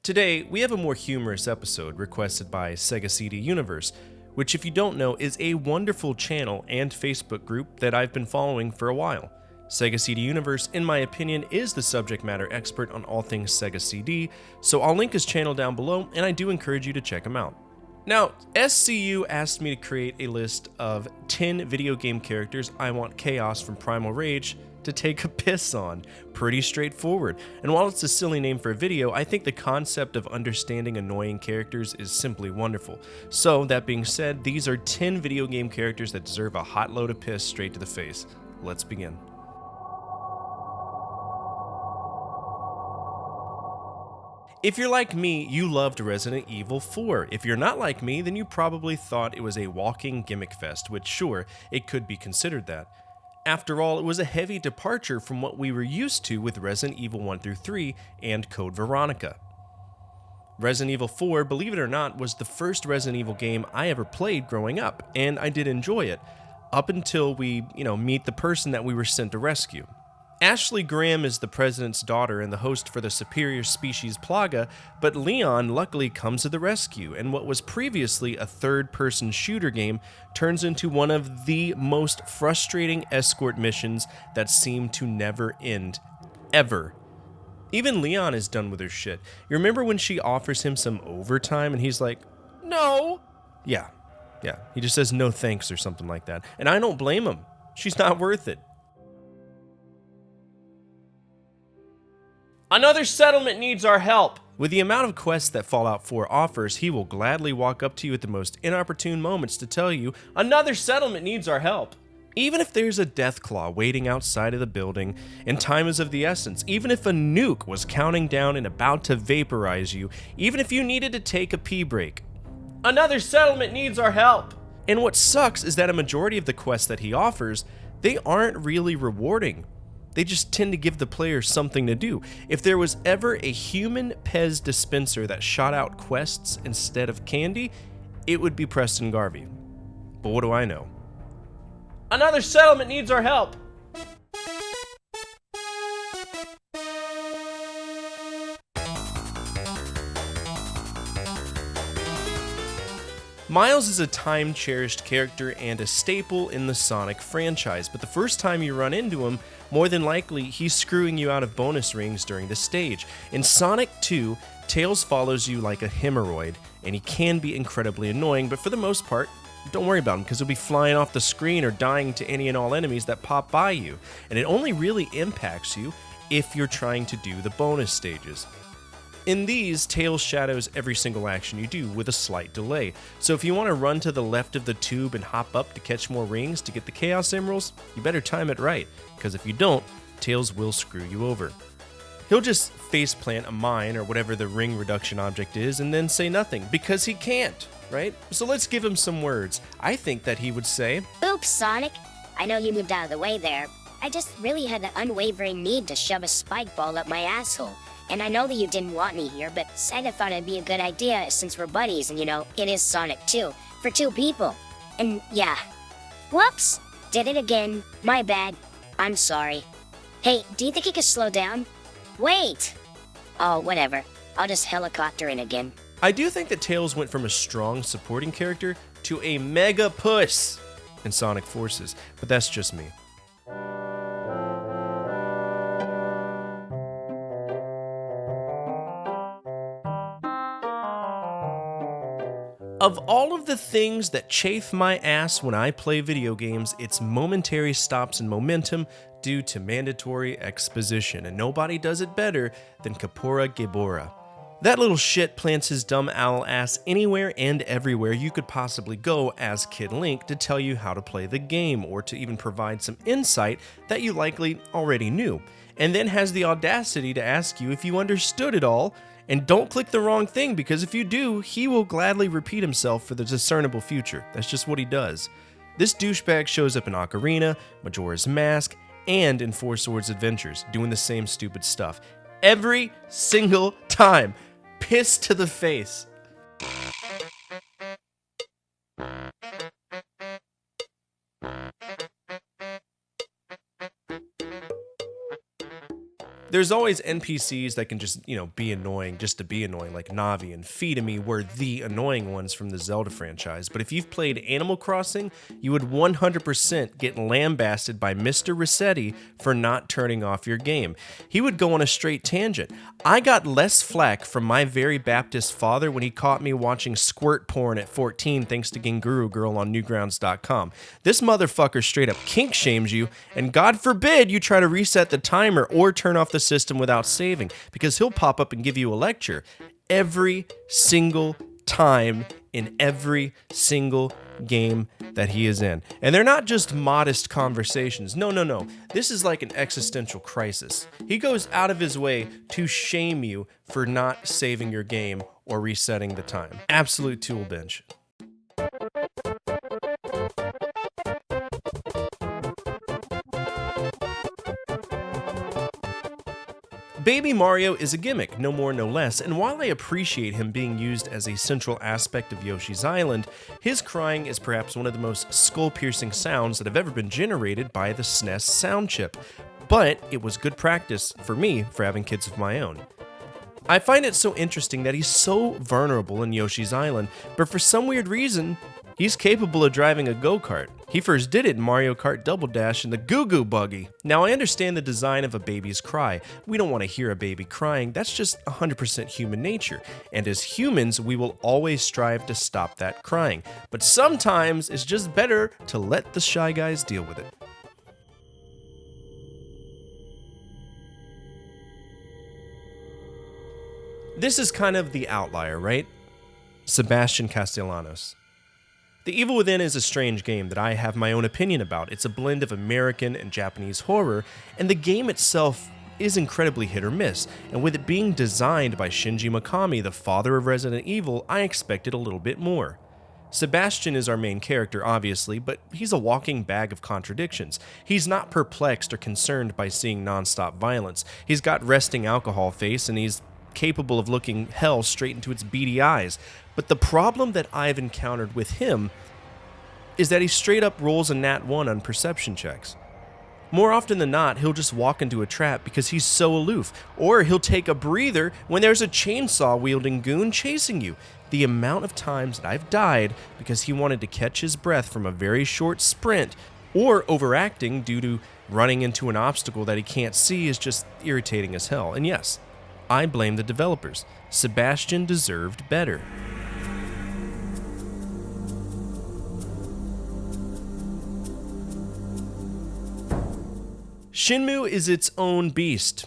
Today, we have a more humorous episode requested by Sega CD Universe, which if you don't know is a wonderful channel and Facebook group that I've been following for a while. Sega CD Universe, in my opinion, is the subject matter expert on all things Sega CD, so I'll link his channel down below, and I do encourage you to check him out. Now, SCU asked me to create a list of 10 video game characters I want Chaos from Primal Rage to take a piss on. Pretty straightforward. And while it's a silly name for a video, I think the concept of understanding annoying characters is simply wonderful. So, that being said, these are 10 video game characters that deserve a hot load of piss straight to the face. Let's begin. If you're like me, you loved Resident Evil 4. If you're not like me, then you probably thought it was a walking gimmick fest, which sure, it could be considered that. After all, it was a heavy departure from what we were used to with Resident Evil 1 through 3 and Code Veronica. Resident Evil 4, believe it or not, was the first Resident Evil game I ever played growing up, and I did enjoy it, up until we, meet the person that we were sent to rescue. Ashley Graham is the president's daughter and the host for the superior species Plaga, but Leon luckily comes to the rescue, and what was previously a third-person shooter game turns into one of the most frustrating escort missions that seem to never end, ever. Even Leon is done with her shit. You remember when she offers him some overtime and he's like, "No!" Yeah, he just says no thanks or something like that, and I don't blame him. She's not worth it. Another settlement needs our help. With the amount of quests that Fallout 4 offers, he will gladly walk up to you at the most inopportune moments to tell you, another settlement needs our help. Even if there's a Deathclaw waiting outside of the building, and time is of the essence, even if a nuke was counting down and about to vaporize you, even if you needed to take a pee break, another settlement needs our help. And what sucks is that a majority of the quests that he offers, they aren't really rewarding. They just tend to give the player something to do. If there was ever a human Pez dispenser that shot out quests instead of candy, it would be Preston Garvey. But what do I know? Another settlement needs our help. Miles is a time-cherished character and a staple in the Sonic franchise, but the first time you run into him, more than likely, he's screwing you out of bonus rings during the stage. In Sonic 2, Tails follows you like a hemorrhoid, and he can be incredibly annoying, but for the most part, don't worry about him, because he'll be flying off the screen or dying to any and all enemies that pop by you, and it only really impacts you if you're trying to do the bonus stages. In these, Tails shadows every single action you do with a slight delay, so if you want to run to the left of the tube and hop up to catch more rings to get the Chaos Emeralds, you better time it right, because if you don't, Tails will screw you over. He'll just faceplant a mine or whatever the ring reduction object is and then say nothing, because he can't, right? So let's give him some words. I think that he would say, "Oops, Sonic. I know you moved out of the way there. I just really had an unwavering need to shove a spike ball up my asshole. And I know that you didn't want me here, but Sega thought it'd be a good idea since we're buddies and, it is Sonic 2, for 2 people. And yeah. Whoops! Did it again. My bad. I'm sorry. Hey, do you think you could slow down? Wait! Oh, whatever. I'll just helicopter in again." I do think that Tails went from a strong supporting character to a mega puss in Sonic Forces, but that's just me. Of all of the things that chafe my ass when I play video games, it's momentary stops in momentum due to mandatory exposition, and nobody does it better than Kaepora Gaebora. That little shit plants his dumb owl ass anywhere and everywhere you could possibly go as Kid Link to tell you how to play the game, or to even provide some insight that you likely already knew, and then has the audacity to ask you if you understood it all. And don't click the wrong thing, because if you do, he will gladly repeat himself for the discernible future. That's just what he does. This douchebag shows up in Ocarina, Majora's Mask, and in Four Swords Adventures, doing the same stupid stuff. Every single time. Piss to the face. There's always NPCs that can just, be annoying just to be annoying, like Navi and Feedamy were the annoying ones from the Zelda franchise. But if you've played Animal Crossing, you would 100% get lambasted by Mr. Resetti for not turning off your game. He would go on a straight tangent. I got less flack from my very Baptist father when he caught me watching squirt porn at 14 thanks to Ginguru Girl on Newgrounds.com. This motherfucker straight up kink shames you, and God forbid you try to reset the timer or turn off the system without saving, because he'll pop up and give you a lecture every single time in every single game that he is in. And they're not just modest conversations. No. This is like an existential crisis. He goes out of his way to shame you for not saving your game or resetting the time. Absolute tool bench. Baby Mario is a gimmick, no more no less, and while I appreciate him being used as a central aspect of Yoshi's Island, his crying is perhaps one of the most skull-piercing sounds that have ever been generated by the SNES sound chip. But it was good practice for me for having kids of my own. I find it so interesting that he's so vulnerable in Yoshi's Island, but for some weird reason, he's capable of driving a go-kart. He first did it in Mario Kart Double Dash in the Goo Goo Buggy. Now, I understand the design of a baby's cry. We don't want to hear a baby crying. That's just 100% human nature. And as humans, we will always strive to stop that crying. But sometimes it's just better to let the Shy Guys deal with it. This is kind of the outlier, right? Sebastian Castellanos. The Evil Within is a strange game that I have my own opinion about. It's a blend of American and Japanese horror, and the game itself is incredibly hit or miss, and with it being designed by Shinji Mikami, the father of Resident Evil, I expected a little bit more. Sebastian is our main character, obviously, but he's a walking bag of contradictions. He's not perplexed or concerned by seeing non-stop violence. He's got resting alcohol face, and he's capable of looking hell straight into its beady eyes. But the problem that I've encountered with him is that he straight up rolls a nat 1 on perception checks. More often than not, he'll just walk into a trap because he's so aloof, or he'll take a breather when there's a chainsaw-wielding goon chasing you. The amount of times that I've died because he wanted to catch his breath from a very short sprint, or overacting due to running into an obstacle that he can't see, is just irritating as hell. And yes, I blame the developers. Sebastian deserved better. Shenmue is its own beast,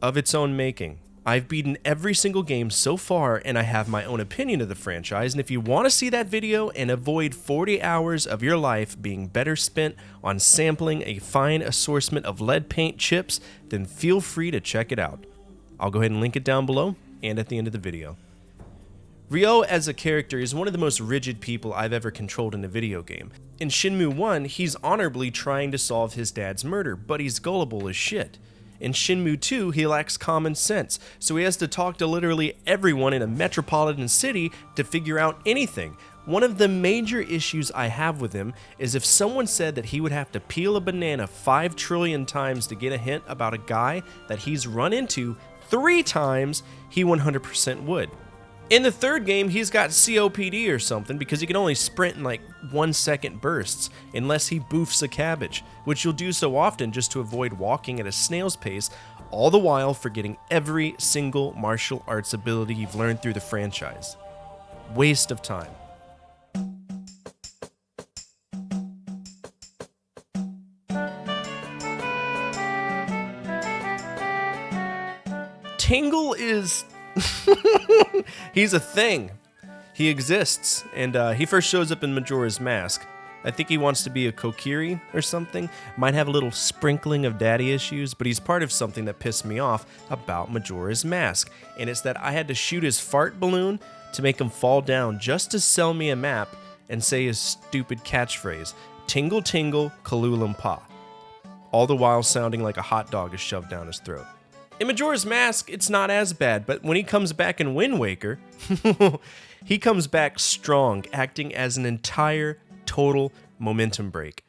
of its own making. I've beaten every single game so far, and I have my own opinion of the franchise, and if you want to see that video and avoid 40 hours of your life being better spent on sampling a fine assortment of lead paint chips, then feel free to check it out. I'll go ahead and link it down below and at the end of the video. Ryo as a character is one of the most rigid people I've ever controlled in a video game. In Shenmue 1, he's honorably trying to solve his dad's murder, but he's gullible as shit. In Shenmue 2, he lacks common sense, so he has to talk to literally everyone in a metropolitan city to figure out anything. One of the major issues I have with him is if someone said that he would have to peel a banana 5 trillion times to get a hint about a guy that he's run into 3 times, he 100% would. In the third game, he's got COPD or something because he can only sprint in like 1-second bursts unless he boofs a cabbage, which you'll do so often just to avoid walking at a snail's pace, all the while forgetting every single martial arts ability you've learned through the franchise. Waste of time. Tingle is... he's a thing. He exists, and he first shows up in Majora's Mask. I think he wants to be a Kokiri or something. Might have a little sprinkling of daddy issues, but he's part of something that pissed me off about Majora's Mask, and it's that I had to shoot his fart balloon to make him fall down just to sell me a map and say his stupid catchphrase, Tingle Tingle Kalulampa, all the while sounding like a hot dog is shoved down his throat. In Majora's Mask, it's not as bad, but when he comes back in Wind Waker, he comes back strong, acting as an entire, total momentum break.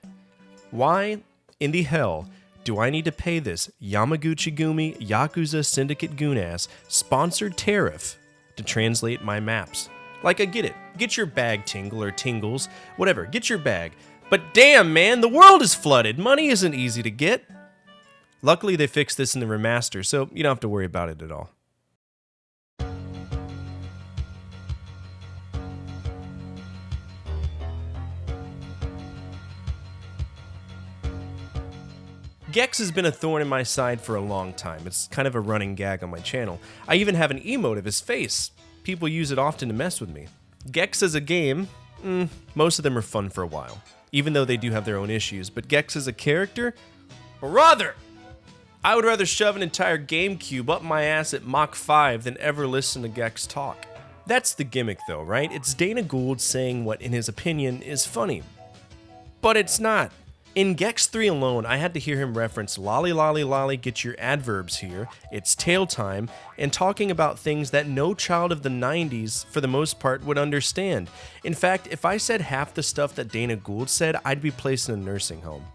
Why in the hell do I need to pay this Yamaguchi Gumi Yakuza Syndicate Goonass sponsored tariff to translate my maps? Like, I get it. Get your bag, Tingle, or Tingles. Whatever, get your bag. But damn, man, the world is flooded. Money isn't easy to get. Luckily, they fixed this in the remaster, so you don't have to worry about it at all. Gex has been a thorn in my side for a long time. It's kind of a running gag on my channel. I even have an emote of his face. People use it often to mess with me. Gex as a game, most of them are fun for a while, even though they do have their own issues. But Gex as a character, brother! I would rather shove an entire GameCube up my ass at Mach 5 than ever listen to Gex talk. That's the gimmick though, right? It's Dana Gould saying what, in his opinion, is funny. But it's not. In Gex 3 alone, I had to hear him reference lolly lolly lolly, get your adverbs here, it's tail time, and talking about things that no child of the 90s, for the most part, would understand. In fact, if I said half the stuff that Dana Gould said, I'd be placed in a nursing home.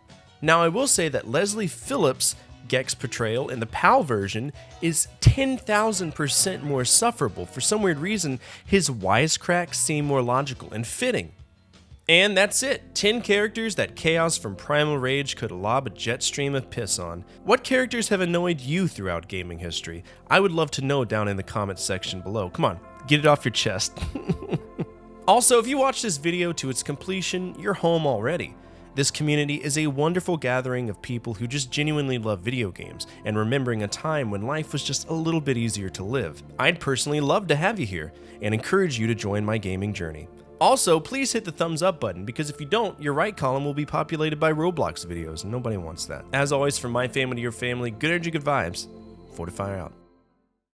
Now, I will say that Leslie Phillips' Gex portrayal in the PAL version is 10,000% more sufferable. For some weird reason, his wisecracks seem more logical and fitting. And that's it. 10 characters that Chaos from Primal Rage could lob a jet stream of piss on. What characters have annoyed you throughout gaming history? I would love to know down in the comments section below. Come on, get it off your chest. Also, if you watch this video to its completion, you're home already. This community is a wonderful gathering of people who just genuinely love video games and remembering a time when life was just a little bit easier to live. I'd personally love to have you here and encourage you to join my gaming journey. Also, please hit the thumbs up button, because if you don't, your right column will be populated by Roblox videos, and nobody wants that. As always, from my family to your family, good energy, good vibes. Fortefyre out.